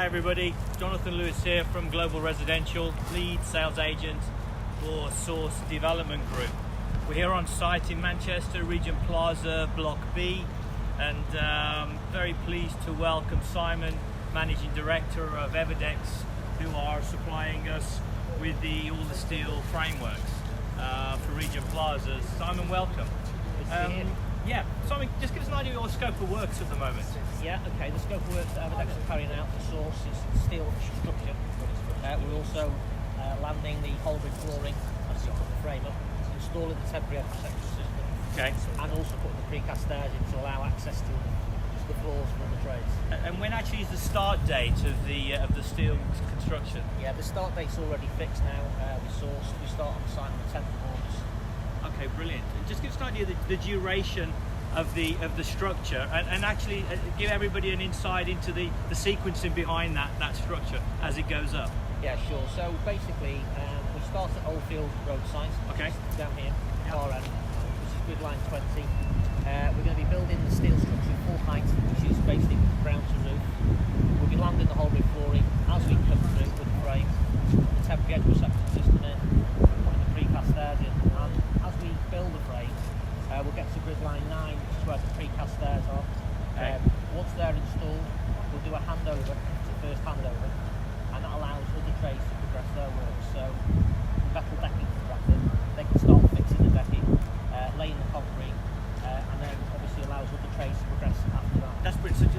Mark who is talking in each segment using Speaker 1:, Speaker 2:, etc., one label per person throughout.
Speaker 1: Hi everybody, Jonathan Lewis here from Global Residential, lead sales agent for Source Development Group. We're here on site in Manchester, Regent Plaza, Block B, and very pleased to welcome Simon, Managing Director of EvadX, who are supplying us with all the steel frameworks for Regent Plaza. Simon, welcome. Yeah, Simon, just give us an idea of your scope of works at the moment.
Speaker 2: Yeah, okay, the scope of work that EvadX are carrying out for Source is steel structure. We're also landing the whole brick flooring as we put the frame up, installing the temporary protection system, and also putting the precast stairs in to allow access to the floors from the trades.
Speaker 1: And when actually is the start date of the steel construction?
Speaker 2: Yeah, the start date's already fixed now. We start on site on the 10th of August.
Speaker 1: Okay, brilliant. And just give us an idea of the duration of the structure, and actually give everybody an insight into the sequencing behind that structure as it goes up.
Speaker 2: Yeah, sure. So basically, we start at Oldfield Roadside.
Speaker 1: Okay.
Speaker 2: Down here, far end, which is grid line 20. We're going to be building the steel structure full height, which is basically ground to roof. We'll be landing the whole brick flooring as we come through with the frame, the temporary edge protection system in, putting the precast stairs in, and as we build the frame, we'll get to grid line 9, which is where the precast stairs are.
Speaker 1: Okay.
Speaker 2: Once they're installed, we'll do a handover, it's the first handover, and that allows other trades to progress their work. So metal decking contractor, they can start fixing the decking, laying the concrete, and then obviously allows other trades to progress after that.
Speaker 1: That's brilliant. So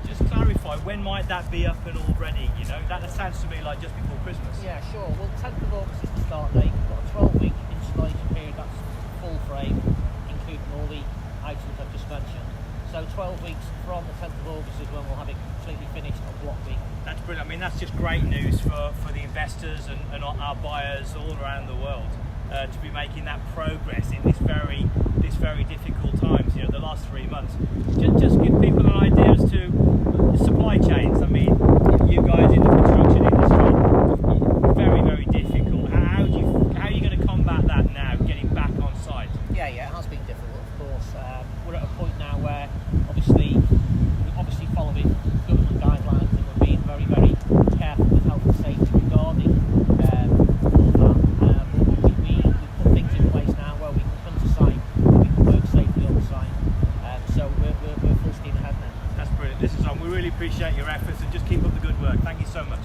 Speaker 1: just clarify, when might that be up and all ready? You know, that sounds to me like just before Christmas.
Speaker 2: Yeah, sure. Well, 10th of August is the start date. We've got a 12-week installation period, that's full frame, including all the items I've just mentioned. So 12 weeks from the 10th of August is when we'll have it completely finished on Block B.
Speaker 1: That's brilliant. I mean, that's just great news for the investors and our buyers all around the world to be making that progress in this very difficult times. You know, the last 3 months. Just give people an idea as to the supply chains. I mean, you guys in the construction industry, very difficult. How are you going to combat that now, getting back on site?
Speaker 2: Yeah, it has been difficult, of course. We're at a point now where we're obviously following government guidelines, and we're being very careful with health and safety regarding all that. We put things in place now where we can come to site, we can work safely on site. So we're full steam ahead now.
Speaker 1: That's brilliant. Listen, Tom, we really appreciate your efforts, and just keep up the good work. Thank you so much.